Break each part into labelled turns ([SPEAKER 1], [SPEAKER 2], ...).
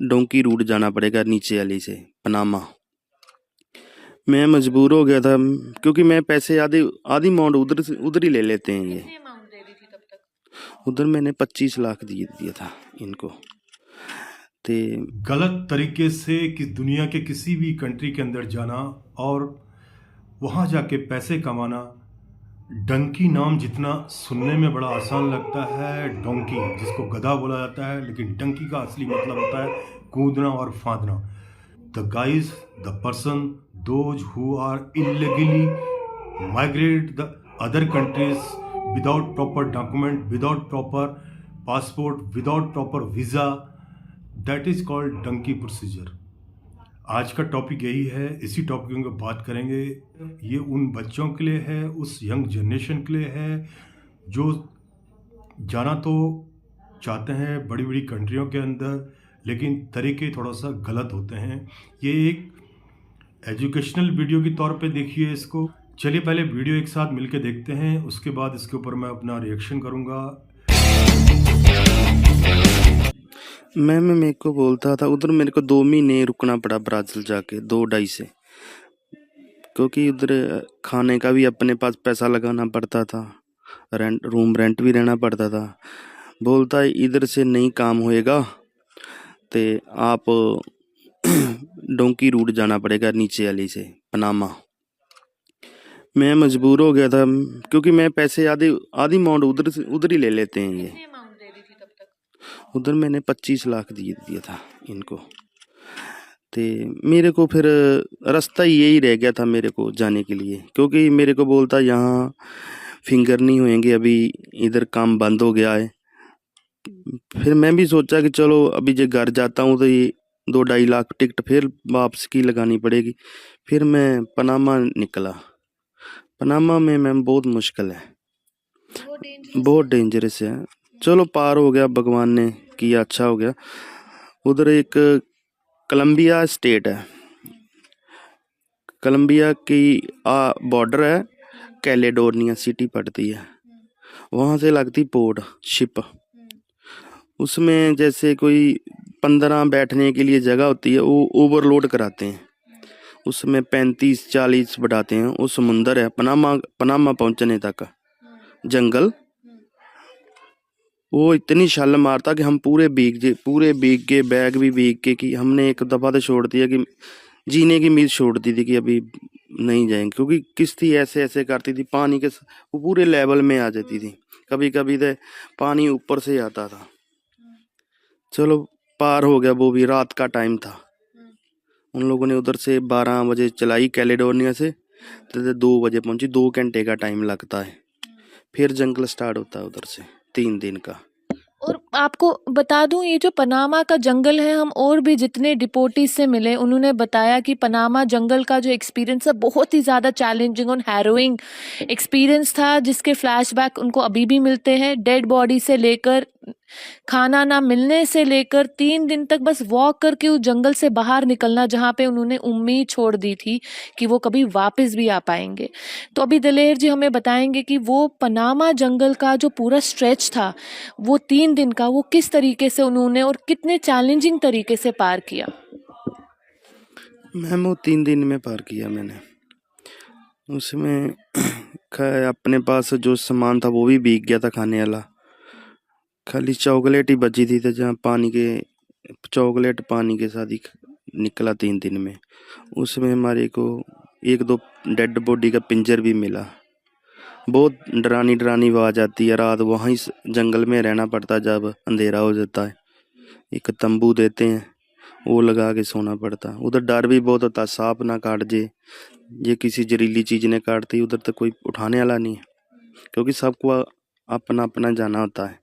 [SPEAKER 1] Donkey root जाना पड़ेगा नीचे वाली से पनामा। मैं मजबूर हो गया था क्योंकि मैं पैसे आधी आधी अमाउंट उधर ही ले लेते हैं ये।
[SPEAKER 2] कितनी अमाउंट दे दी थी तब तक?
[SPEAKER 1] उधर मैंने 25 लाख दिया था इनको। ते
[SPEAKER 3] गलत तरीके से कि दुनिया के किसी भी कंट्री के अंदर जाना और वहाँ जाके पैसे कमाना। डंकी नाम जितना सुनने में बड़ा आसान लगता है, डोंकी जिसको गधा बोला जाता है, लेकिन डंकी का असली मतलब होता है कूदना और फांदना। The guys, the person, those who are illegally migrate the other countries without proper document, without proper passport, without proper visa, that is called donkey procedure। आज का टॉपिक यही है, इसी टॉपिक में बात करेंगे। ये उन बच्चों के लिए है, उस यंग जनरेशन के लिए है जो जाना तो चाहते हैं बड़ी बड़ी कंट्रियों के अंदर, लेकिन तरीके थोड़ा सा गलत होते हैं। ये एक एजुकेशनल वीडियो के तौर पे देखिए इसको। चलिए पहले वीडियो एक साथ मिलके देखते हैं, उसके बाद इसके ऊपर मैं अपना रिएक्शन करूंगा।
[SPEAKER 1] मेरे को बोलता था उधर, मेरे को 2 महीने रुकना पड़ा ब्राज़ील जाके, 2-2.5 से, क्योंकि उधर खाने का भी अपने पास पैसा लगाना पड़ता था, रूम रेंट भी रहना पड़ता था। बोलता है इधर से नहीं काम होएगा तो आप डोंकी रूट जाना पड़ेगा नीचे वाली से पनामा। मैं मजबूर हो गया था क्योंकि मैं पैसे आधी अमाउंट उधर ही ले लेते हैं ये।
[SPEAKER 2] कितनी अमाउंट दे दी थी तब तक?
[SPEAKER 1] उधर मैंने 25 लाख दिया था इनको। ते मेरे को फिर रास्ता यही रह गया था मेरे को जाने के लिए, क्योंकि मेरे को बोलता यहाँ फिंगर नहीं होएंगे, अभी इधर काम बंद हो गया है। फिर मैं भी सोचा कि चलो अभी जो घर जाता हूँ तो ये 2-2.5 लाख टिकट फिर वापस की लगानी पड़ेगी। फिर मैं पनामा निकला। पनामा में मैम बहुत मुश्किल है, बहुत डेंजरस है। चलो पार हो गया, भगवान ने किया, अच्छा हो गया। उधर एक कोलंबिया स्टेट है, कोलंबिया की बॉर्डर है, कैलेडोनिया सिटी पड़ती है, वहाँ से लगती पोर्ट शिप। उसमें जैसे कोई 15 बैठने के लिए जगह होती है, वो ओवरलोड कराते हैं, उसमें 35-40 बढ़ाते हैं। वो समुंदर है पनामा पहुंचने तक जंगल, वो इतनी छाल मारता कि हम पूरे भीग के, बैग भी भीग के, कि हमने एक दफ़ा तो छोड़ दिया कि जीने की उम्मीद छोड़ दी थी कि अभी नहीं जाएंगे, क्योंकि किश्ती ऐसे करती थी, पानी के वो पूरे लेवल में आ जाती थी, कभी कभी तो पानी ऊपर से आता था। चलो पार हो गया, वो भी रात का टाइम था। उन लोगों ने उधर से 12 बजे चलाई कैलेडोनिया से, तो 2 बजे पहुंची। 2 घंटे का टाइम लगता है, फिर जंगल स्टार्ट होता है उधर से 3 दिन का।
[SPEAKER 2] और आपको बता दूं, ये जो पनामा का जंगल है, हम और भी जितने डिपोटीज से मिले, उन्होंने बताया कि पनामा जंगल का जो एक्सपीरियंस है बहुत ही ज़्यादा चैलेंजिंग और हैरोइंग एक्सपीरियंस था, जिसके फ्लैशबैक उनको अभी भी मिलते हैं। डेड बॉडी से लेकर, खाना ना मिलने से लेकर, 3 दिन तक बस वॉक करके उस जंगल से बाहर निकलना, जहाँ पे उन्होंने उम्मीद छोड़ दी थी कि वो कभी वापस भी आ पाएंगे। तो अभी दिलेर जी हमें बताएंगे कि वो पनामा जंगल का जो पूरा स्ट्रेच था, वो 3 दिन का, वो किस तरीके से उन्होंने और कितने चैलेंजिंग तरीके से पार किया।
[SPEAKER 1] मैम वो 3 दिन में पार किया मैंने। उसमें अपने पास जो सामान था वो भी भीग गया था, खाने वाला, खाली चॉकलेट ही बची थी, तो जहाँ चॉकलेट पानी के साथ ही निकला 3 दिन में। उसमें हमारे को 1-2 डेड बॉडी का पिंजर भी मिला। बहुत डरानी आवाज़ आती है रात, वहीं जंगल में रहना पड़ता है जब अंधेरा हो जाता है। एक तंबू देते हैं, वो लगा के सोना पड़ता। उधर डर भी बहुत होता, सांप ना काट जे, ये किसी जहरीली चीज़ ने काटती, उधर तो कोई उठाने वाला नहीं है, क्योंकि सबको अपना अपना जाना होता है।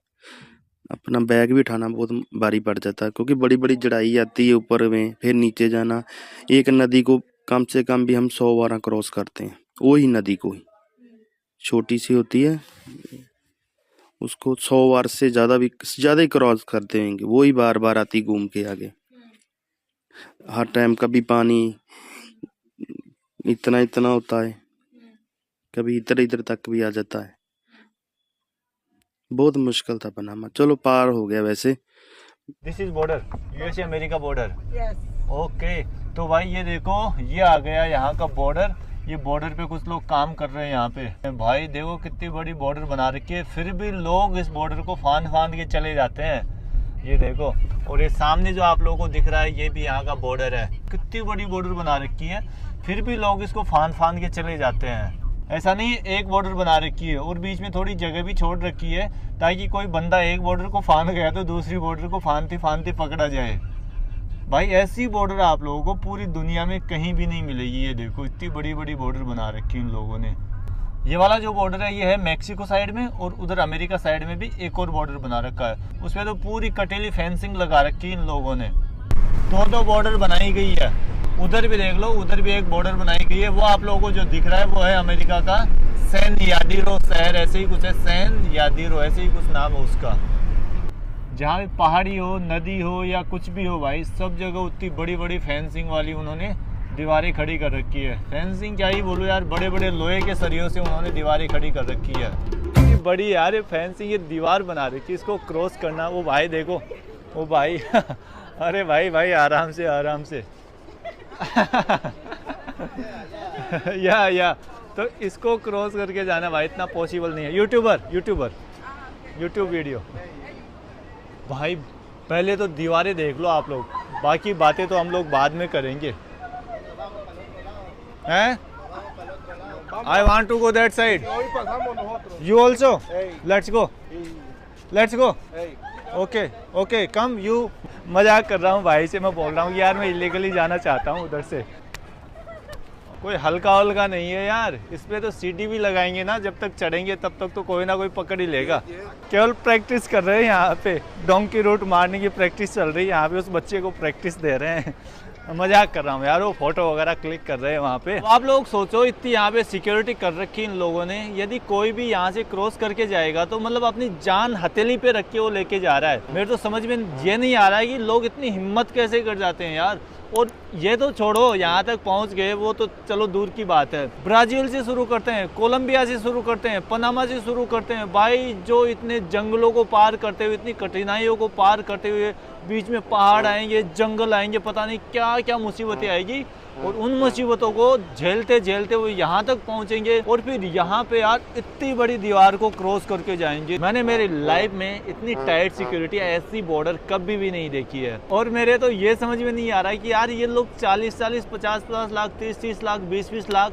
[SPEAKER 1] अपना बैग भी उठाना बहुत भारी पड़ जाता है, क्योंकि बड़ी बड़ी चढ़ाई आती है ऊपर में, फिर नीचे जाना। एक नदी को कम से कम भी हम 100 बार क्रॉस करते हैं, वही नदी को ही, छोटी सी होती है, उसको 100 बार से ज़्यादा ही क्रॉस करते होंगे, वही बार बार आती घूम के आगे। हर टाइम कभी पानी इतना होता है, कभी इधर तक भी आ जाता है। बहुत मुश्किल था पनामा। चलो पार हो गया, वैसे
[SPEAKER 4] this is border, USA America border.
[SPEAKER 5] Yes.
[SPEAKER 4] Okay, तो भाई ये देखो, ये आ गया यहाँ का बॉर्डर। ये बॉर्डर पे कुछ लोग काम कर रहे हैं यहाँ पे। भाई देखो कितनी बड़ी बॉर्डर बना रखी है, फिर भी लोग इस बॉर्डर को फांद फांद के चले जाते हैं। ये देखो, और ये सामने जो आप लोगों को दिख रहा है ये भी यहाँ का बॉर्डर है। कितनी बड़ी बॉर्डर बना रखी है, फिर भी लोग इसको फांद फांद के चले जाते हैं। ऐसा नहीं एक बॉर्डर बना रखी है और बीच में थोड़ी जगह भी छोड़ रखी है ताकि कोई बंदा एक बॉर्डर को फांद गया तो दूसरी बॉर्डर को फांदते फांदते पकड़ा जाए। भाई ऐसी बॉर्डर आप लोगों को पूरी दुनिया में कहीं भी नहीं मिलेगी। ये देखो इतनी बड़ी बड़ी बॉर्डर बना रखी है इन लोगों ने। ये वाला जो बॉर्डर है ये है मैक्सिको साइड में, और उधर अमेरिका साइड में भी एक और बॉर्डर बना रखा है। उसमें तो पूरी कटेली फेंसिंग लगा रखी है इन लोगों ने। दो बॉर्डर बनाई गई है। उधर भी देख लो, उधर भी एक बॉर्डर बनाई गई है। वो आप लोगों को जो दिख रहा है वो है अमेरिका का सैन यादिरो शहर, ऐसे ही कुछ है, सैन यादिरो ऐसे ही कुछ नाम है उसका। जहाँ भी पहाड़ी हो, नदी हो या कुछ भी हो भाई, सब जगह उतनी बड़ी बड़ी फेंसिंग वाली उन्होंने दीवारें खड़ी कर रखी है। फेंसिंग क्या ही बोलो यार, बड़े बड़े लोहे के सरियों से उन्होंने दीवारें खड़ी कर रखी है। इतनी बड़ी यार ये फेंसिंग, ये दीवार बना रखी है, इसको क्रॉस करना। वो भाई देखो, वो भाई अरे भाई भाई आराम से आराम से या तो इसको क्रॉस करके जाना भाई इतना पॉसिबल नहीं है। यूट्यूब वीडियो भाई, पहले तो दीवारें देख लो आप लोग, बाकी बातें तो हम लोग बाद में करेंगे। हैं? I want to go that side. You also? Let's go. Okay, come you. मजाक कर रहा हूँ भाई से, मैं बोल रहा हूँ कि यार मैं इलीगली जाना चाहता हूँ उधर से। कोई हल्का नहीं है यार, इस पे तो सीटी भी लगाएंगे ना, जब तक चढ़ेंगे तब तक तो कोई ना कोई पकड़ ही लेगा। केवल प्रैक्टिस कर रहे हैं यहाँ पे, डोंकी रूट मारने की प्रैक्टिस चल रही है यहाँ पे, उस बच्चे को प्रैक्टिस दे रहे हैं। मजाक कर रहा हूँ यार, वो फोटो वगैरह क्लिक कर रहे हैं वहाँ पे। तो आप लोग सोचो इतनी यहाँ पे सिक्योरिटी कर रखी इन लोगों ने, यदि कोई भी यहाँ से क्रॉस करके जाएगा तो मतलब अपनी जान हथेली पे रख के वो लेके जा रहा है। मेरे तो समझ में ये नहीं आ रहा है कि लोग इतनी हिम्मत कैसे कर जाते हैं यार। और ये तो छोड़ो, यहाँ तक पहुँच गए वो तो चलो दूर की बात है, ब्राज़ील से शुरू करते हैं, कोलंबिया से शुरू करते हैं, पनामा से शुरू करते हैं। भाई जो इतने जंगलों को पार करते हुए, इतनी कठिनाइयों को पार करते हुए, बीच में पहाड़ आएंगे, जंगल आएंगे, पता नहीं क्या क्या मुसीबतें आएगी, और उन मुसीबतों को झेलते झेलते वो यहाँ तक पहुँचेंगे और फिर यहाँ पे यार इतनी बड़ी दीवार को क्रॉस करके जाएंगे। मैंने मेरी लाइफ में इतनी टाइट सिक्योरिटी, ऐसी बॉर्डर कभी भी नहीं देखी है। और मेरे तो ये समझ में नहीं आ रहा है कि यार ये लोग 40-40, 50-50 लाख, 30-30 लाख, 20-20 लाख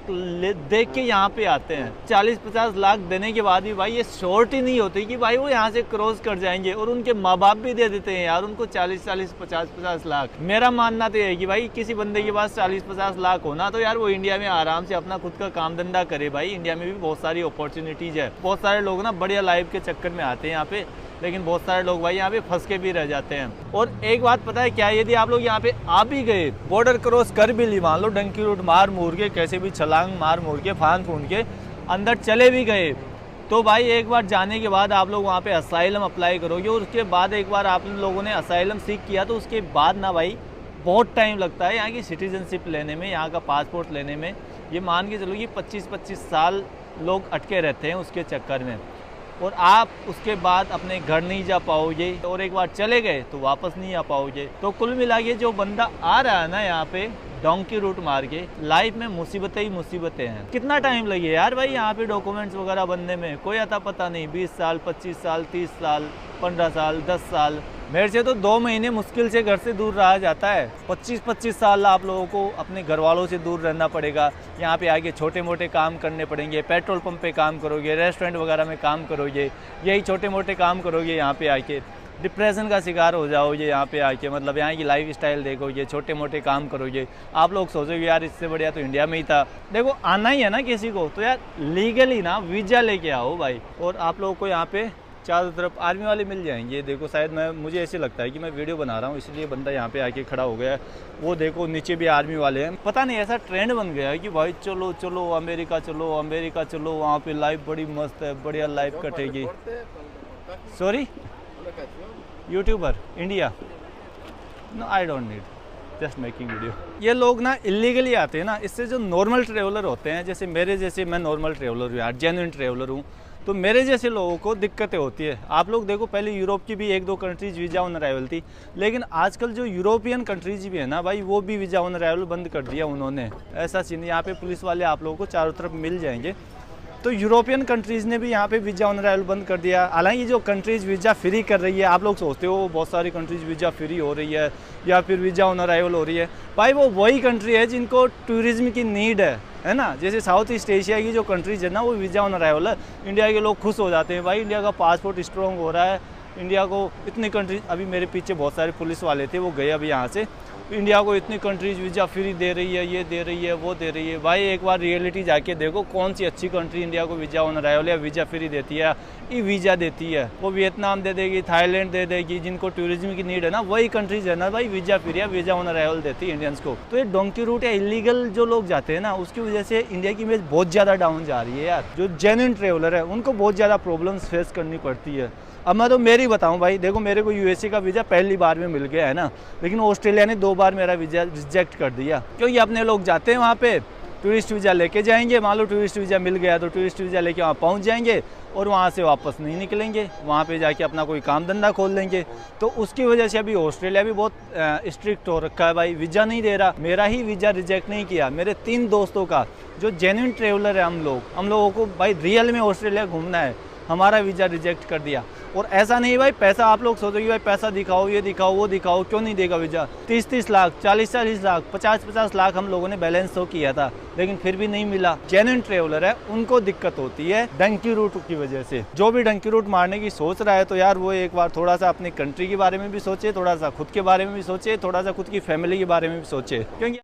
[SPEAKER 4] देख के यहाँ पे आते हैं। 40-50 लाख देने के बाद भी भाई ये शॉर्ट ही नहीं होती कि भाई वो यहाँ से क्रॉस कर जाएंगे, और उनके माँ बाप भी दे देते हैं यार उनको 40-40, 50-50 लाख। मेरा मानना तो है कि भाई किसी बंदे के पास 40-50 लाख होना तो यार वो इंडिया में आराम से अपना खुद का काम धंधा करे। भाई इंडिया में भी बहुत सारी अपॉर्चुनिटीज है। बहुत सारे लोग ना बढ़िया लाइफ के चक्कर में आते हैं यहाँ पे, लेकिन बहुत सारे लोग भाई यहाँ पे फंस के भी रह जाते हैं। और एक बात पता है क्या, यदि आप लोग यहाँ पे आ भी गए, बॉर्डर क्रॉस कर भी ली, मान लो डंकी रूट मार मूर के, कैसे भी छलांग मार मूर के, फांद फूंद के अंदर चले भी गए, तो भाई एक बार जाने के बाद आप लोग वहाँ पे असाइलम अप्लाई करोगे, और उसके बाद एक बार आप लोगों ने असाइलम सीख किया तो उसके बाद ना भाई बहुत टाइम लगता है यहाँ की सिटीजनशिप लेने में, यहाँ का पासपोर्ट लेने में। ये मान के चलो कि 25-25 साल लोग अटके रहते हैं उसके चक्कर में, और आप उसके बाद अपने घर नहीं जा पाओगे, और एक बार चले गए तो वापस नहीं आ पाओगे। तो कुल मिला के जो बंदा आ रहा है ना यहाँ पे डोंकी रूट मार के, लाइफ में मुसीबतें ही मुसीबतें हैं। कितना टाइम लगे यार भाई यहाँ पे डॉक्यूमेंट्स वगैरह बनने में, कोई अता पता नहीं। 20 साल, 25 साल, 30 साल, 15 साल, 10 साल। मेरे से तो 2 महीने मुश्किल से घर से दूर रहा जाता है। 25-25 साल आप लोगों को अपने घर वालों से दूर रहना पड़ेगा। यहाँ पे आके छोटे मोटे काम करने पड़ेंगे, पेट्रोल पंप पे काम करोगे, रेस्टोरेंट वगैरह में काम करोगे, यही छोटे मोटे काम करोगे। यहाँ पे आके डिप्रेशन का शिकार हो जाओगे यहाँ पे आके, मतलब यहाँ की लाइफ स्टाइल देखोगे, छोटे मोटे काम करोगे। आप लोग सोचोगे यार इससे बढ़िया तो इंडिया में ही था। देखो आना ही है ना किसी को तो यार लीगली ना वीज़ा लेके आओ भाई। और आप लोगों को यहाँ पे चारों तरफ आर्मी वाले मिल जाएंगे। देखो शायद मुझे ऐसे लगता है कि मैं वीडियो बना रहा हूँ इसलिए बंदा यहाँ पे आके खड़ा हो गया है। वो देखो नीचे भी आर्मी वाले हैं। पता नहीं ऐसा ट्रेंड बन गया है कि भाई चलो चलो अमेरिका चलो, अमेरिका चलो, वहाँ पे लाइफ बड़ी मस्त है, बढ़िया लाइफ कटेगी। Sorry YouTuber India, no I don't need, just making video. ये लोग ना इलीगली आते हैं ना, इससे जो नॉर्मल ट्रेवलर होते हैं, जैसे मेरे जैसे, मैं नॉर्मल ट्रेवलर हूँ यार, जेन्युइन ट्रेवलर हूँ, तो मेरे जैसे लोगों को दिक्कतें होती है। आप लोग देखो, पहले यूरोप की भी 1-2 कंट्रीज वीज़ा ऑन अराइवल थी, लेकिन आजकल जो यूरोपियन कंट्रीज भी है ना भाई, वो भी वीज़ा ऑन अराइवल बंद कर दिया उन्होंने। ऐसा सीन, यहाँ पे पुलिस वाले आप लोगों को चारों तरफ मिल जाएंगे। तो यूरोपियन कंट्रीज़ ने भी यहाँ पे वीज़ा ऑन अराइवल बंद कर दिया। हालांकि जो कंट्रीज़ वीज़ा फ्री कर रही है, आप लोग सोचते हो बहुत सारी कंट्रीज़ वीज़ा फ्री हो रही है या फिर वीज़ा ऑन अराइवल हो रही है, भाई वो वही कंट्री है जिनको टूरिज्म की नीड है ना। जैसे साउथ ईस्ट एशिया की जो कंट्रीज़ है ना, वो वीज़ा ऑन अराइवल है। इंडिया के लोग खुश हो जाते हैं, भाई इंडिया का पासपोर्ट स्ट्रॉन्ग हो रहा है, इंडिया को इतनी कंट्रीज, अभी मेरे पीछे बहुत सारे पुलिस वाले थे, वो गए अभी यहाँ से, इंडिया को इतनी कंट्रीज वीज़ा फ्री दे रही है, ये दे रही है, वो दे रही है। भाई एक बार रियलिटी जाके देखो, कौन सी अच्छी कंट्री इंडिया को वीज़ा ऑन अराइवल या वीज़ा फ्री देती है, ई वीज़ा देती है। वो वियतनाम दे देगी, थाईलैंड दे देगी, जिनको टूरिज्म की नीड है ना, वही कंट्रीज है ना भाई वीज़ा फ्री या वीज़ा ऑन अराइवल देती है इंडियंस को। तो ये डोंकी रूट या इलीगल जो लोग जाते हैं ना, उसकी वजह से इंडिया की इमेज बहुत ज़्यादा डाउन जा रही है यार। जो जेन्युइन ट्रेवलर है उनको बहुत ज़्यादा प्रॉब्लम्स फेस करनी पड़ती है। अब मैं तो मेरी बताऊं भाई, देखो मेरे को यूएसए का वीज़ा पहली बार में मिल गया है ना, लेकिन ऑस्ट्रेलिया ने 2 बार मेरा वीज़ा रिजेक्ट कर दिया, क्योंकि अपने लोग जाते हैं वहाँ पे टूरिस्ट वीज़ा लेके जाएंगे, मान लो टूरिस्ट वीज़ा मिल गया तो टूरिस्ट वीज़ा लेके वहाँ पहुँच जाएंगे और वहाँ से वापस नहीं निकलेंगे, वहाँ पे जाके अपना कोई काम धंधा खोल लेंगे। तो उसकी वजह से अभी ऑस्ट्रेलिया भी बहुत स्ट्रिक्ट हो रखा है भाई, वीज़ा नहीं दे रहा। मेरा ही वीज़ा रिजेक्ट नहीं किया, मेरे 3 दोस्तों का, जो जेन्युइन ट्रेवलर है हम लोगों को भाई रियल में ऑस्ट्रेलिया घूमना है, हमारा वीज़ा रिजेक्ट कर दिया। और ऐसा नहीं भाई पैसा, आप लोग सोचोगे भाई पैसा दिखाओ, ये दिखाओ, वो दिखाओ, क्यों नहीं देगा वीज़ा। 30-30 लाख, 40-40 लाख, 50-50 लाख हम लोगों ने बैलेंस तो किया था, लेकिन फिर भी नहीं मिला। जेन्युइन ट्रेवलर है उनको दिक्कत होती है डंकी रूट की वजह से। जो भी डंकी रूट मारने की सोच रहा है तो यार वो एक बार थोड़ा सा अपनी कंट्री के बारे में भी सोचे, थोड़ा सा खुद के बारे में भी सोचे, थोड़ा सा खुद की फैमिली के बारे में भी सोचे। क्योंकि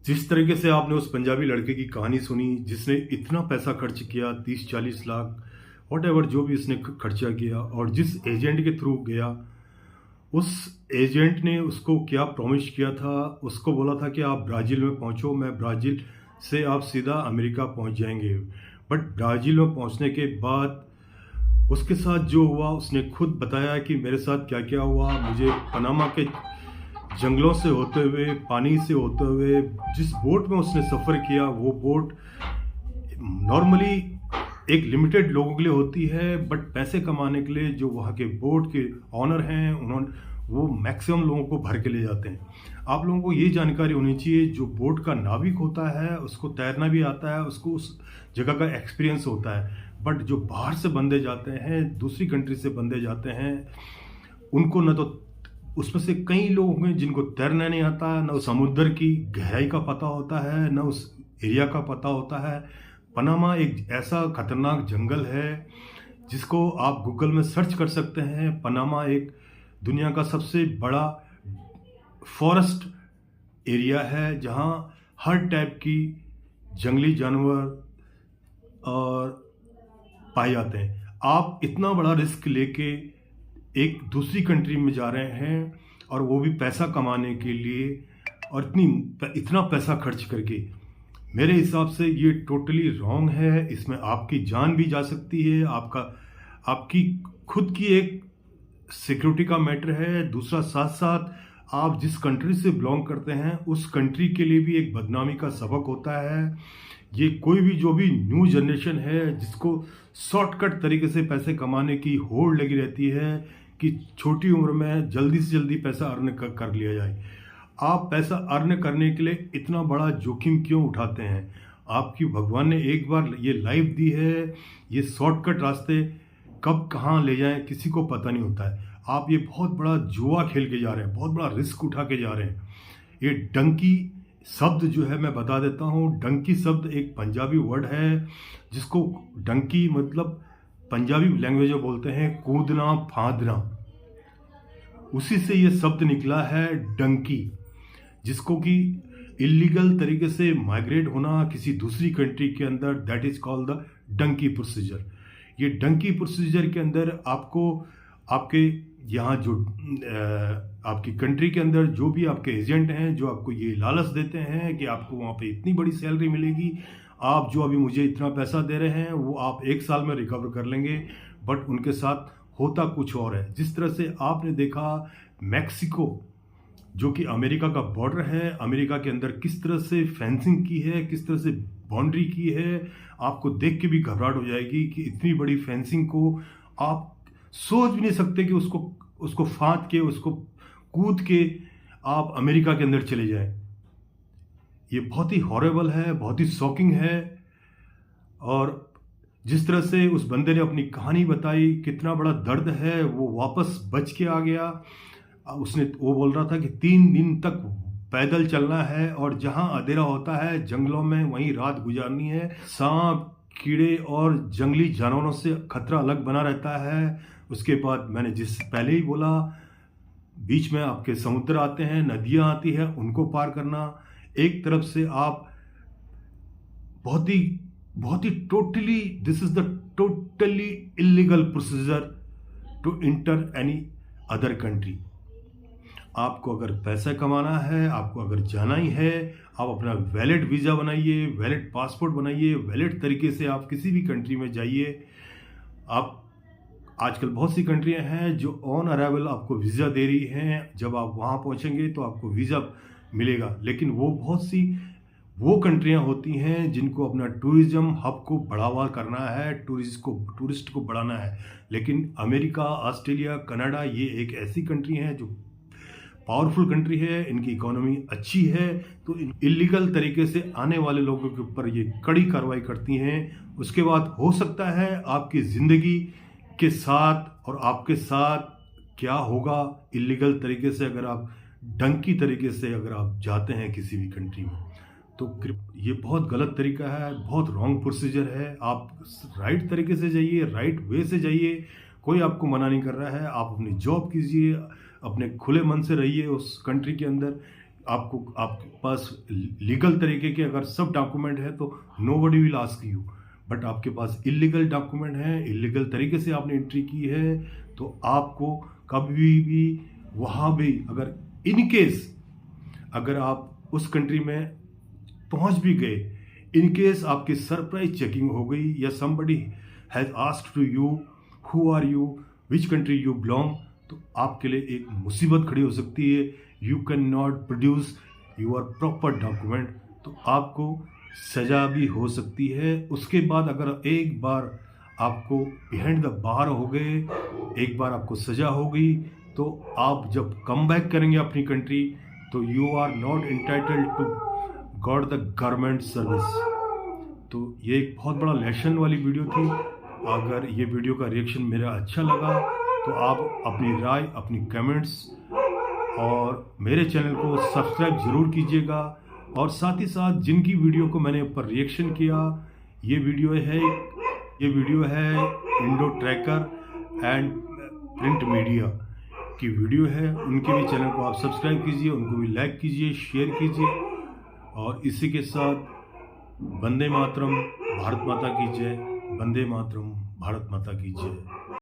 [SPEAKER 3] जिस तरीके से आपने उस पंजाबी लड़के की कहानी सुनी, जिसने इतना पैसा खर्च किया, 30-40 लाख वॉट एवर जो भी इसने खर्चा किया, और जिस एजेंट के थ्रू गया, उस एजेंट ने उसको क्या प्रॉमिस किया था, उसको बोला था कि आप ब्राज़ील में पहुंचो, मैं ब्राज़ील से आप सीधा अमेरिका पहुंच जाएंगे। बट ब्राज़ील में पहुंचने के बाद उसके साथ जो हुआ, उसने खुद बताया कि मेरे साथ क्या क्या हुआ। मुझे पनामा के जंगलों से होते हुए, पानी से होते हुए, जिस बोट में उसने सफ़र किया, वो बोट नॉर्मली एक लिमिटेड लोगों के लिए होती है, बट पैसे कमाने के लिए जो वहाँ के बोट के ऑनर हैं, उन्होंने वो मैक्सिमम लोगों को भर के ले जाते हैं। आप लोगों को ये जानकारी होनी चाहिए, जो बोट का नाविक होता है उसको तैरना भी आता है, उसको उस जगह का एक्सपीरियंस होता है, बट जो बाहर से बंदे जाते हैं, दूसरी कंट्री से बंदे जाते हैं, उनको न तो उसमें से कई लोग होंगे जिनको तैरना नहीं आता, न उस समुद्र की गहराई का पता होता है, न उस एरिया का पता होता है। पनामा एक ऐसा खतरनाक जंगल है जिसको आप गूगल में सर्च कर सकते हैं। पनामा एक दुनिया का सबसे बड़ा फॉरेस्ट एरिया है, जहां हर टाइप की जंगली जानवर और पाए जाते हैं। आप इतना बड़ा रिस्क लेके एक दूसरी कंट्री में जा रहे हैं, और वो भी पैसा कमाने के लिए, और इतना पैसा खर्च करके, मेरे हिसाब से ये टोटली रॉन्ग है। इसमें आपकी जान भी जा सकती है, आपकी खुद की एक सिक्योरिटी का मैटर है। दूसरा, साथ साथ आप जिस कंट्री से बिलोंग करते हैं उस कंट्री के लिए भी एक बदनामी का सबक होता है। ये कोई भी जो भी न्यू जनरेशन है, जिसको शॉर्टकट तरीके से पैसे कमाने की होड़ लगी रहती है कि छोटी उम्र में जल्दी से जल्दी पैसा अर्न कर लिया जाए। आप पैसा अर्न करने के लिए इतना बड़ा जोखिम क्यों उठाते हैं? आपकी भगवान ने एक बार ये लाइफ दी है, ये शॉर्टकट रास्ते कब कहाँ ले जाएं किसी को पता नहीं होता है। आप ये बहुत बड़ा जुआ खेल के जा रहे हैं, बहुत बड़ा रिस्क उठा के जा रहे हैं। ये डंकी शब्द जो है, मैं बता देता हूँ, डंकी शब्द एक पंजाबी वर्ड है, जिसको डंकी मतलब पंजाबी लैंग्वेज में बोलते हैं कूदना फांदना, उसी से ये शब्द निकला है डंकी, जिसको कि इलीगल तरीके से माइग्रेट होना किसी दूसरी कंट्री के अंदर, that is called the dunki procedure. ये डंकी प्रोसीजर के अंदर आपको आपके यहाँ जो आपकी कंट्री के अंदर जो भी आपके एजेंट हैं, जो आपको ये लालच देते हैं कि आपको वहाँ पे इतनी बड़ी सैलरी मिलेगी, आप जो अभी मुझे इतना पैसा दे रहे हैं वो आप 1 साल में रिकवर कर लेंगे, बट उनके साथ होता कुछ और है। जिस तरह से आपने देखा मैक्सिको जो कि अमेरिका का बॉर्डर है, अमेरिका के अंदर किस तरह से फेंसिंग की है, किस तरह से बाउंड्री की है, आपको देख के भी घबराहट हो जाएगी कि इतनी बड़ी फेंसिंग को आप सोच भी नहीं सकते कि उसको फांद के, उसको कूद के आप अमेरिका के अंदर चले जाए। ये बहुत ही हॉरेबल है, बहुत ही शॉकिंग है। और जिस तरह से उस बंदे ने अपनी कहानी बताई, कितना बड़ा दर्द है, वो वापस बच के आ गया। वो बोल रहा था कि 3 दिन तक पैदल चलना है और जहां अंधेरा होता है जंगलों में वहीं रात गुजारनी है। सांप, कीड़े और जंगली जानवरों से खतरा अलग बना रहता है। उसके बाद मैंने पहले ही बोला, बीच में आपके समुद्र आते हैं, नदियां आती है, उनको पार करना। एक तरफ से आप बहुत ही totally, this is the totally illegal procedure to enter any other country. आपको अगर पैसा कमाना है, आपको अगर जाना ही है, आप अपना वैलिड वीज़ा बनाइए, वैलिड पासपोर्ट बनाइए, वैलिड तरीके से आप किसी भी कंट्री में जाइए। आप आजकल बहुत सी कंट्रियां हैं जो ऑन अराइवल आपको वीज़ा दे रही हैं। जब आप वहां पहुंचेंगे तो आपको वीज़ा मिलेगा, लेकिन वो बहुत सी वो कंट्रियां होती हैं जिनको अपना टूरिज्म हब को बढ़ावा करना है, टूरिस्ट को बढ़ाना है। लेकिन अमेरिका, ऑस्ट्रेलिया, कनाडा, ये एक ऐसी कंट्री हैं जो पावरफुल कंट्री है, इनकी इकोनॉमी अच्छी है, तो इलीगल तरीके से आने वाले लोगों के ऊपर ये कड़ी कार्रवाई करती हैं। उसके बाद हो सकता है आपकी ज़िंदगी के साथ और आपके साथ क्या होगा इलीगल तरीके से, अगर आप डंकी तरीके से अगर आप जाते हैं किसी भी कंट्री में, तो ये बहुत गलत तरीका है, बहुत रॉन्ग प्रोसीजर है। आप राइट तरीके से जाइए, राइट वे से जाइए, कोई आपको मना नहीं कर रहा है। आप अपनी जॉब कीजिए, अपने खुले मन से रहिए उस कंट्री के अंदर। आपके पास लीगल तरीके के अगर सब डॉक्यूमेंट है तो nobody will ask you, but आपके पास इलीगल डॉक्यूमेंट है, इलीगल तरीके से आपने एंट्री की है, तो आपको कभी भी वहाँ भी अगर इन केस अगर आप उस कंट्री में पहुँच भी गए, इन केस आपकी सरप्राइज चेकिंग हो गई या somebody has asked to you who are you, which country you belong, तो आपके लिए एक मुसीबत खड़ी हो सकती है। You can not produce your proper document, तो आपको सज़ा भी हो सकती है। उसके बाद अगर एक बार आपको बिहाइंड द बार हो गए, एक बार आपको सज़ा हो गई, तो आप जब कम बैक करेंगे अपनी कंट्री, तो you are not entitled to got the government service. तो ये एक बहुत बड़ा लेसन वाली वीडियो थी। अगर ये वीडियो का रिएक्शन मेरा अच्छा लगा तो आप अपनी राय, अपनी कमेंट्स और मेरे चैनल को सब्सक्राइब ज़रूर कीजिएगा। और साथ ही साथ जिनकी वीडियो को मैंने ऊपर रिएक्शन किया, ये वीडियो है Indo tracker and print media की वीडियो है। उनके भी चैनल को आप सब्सक्राइब कीजिए, उनको भी लाइक कीजिए, शेयर कीजिए। और इसी के साथ वंदे मातरम, भारत माता की जय। वंदे मातरम, भारत माता की जय।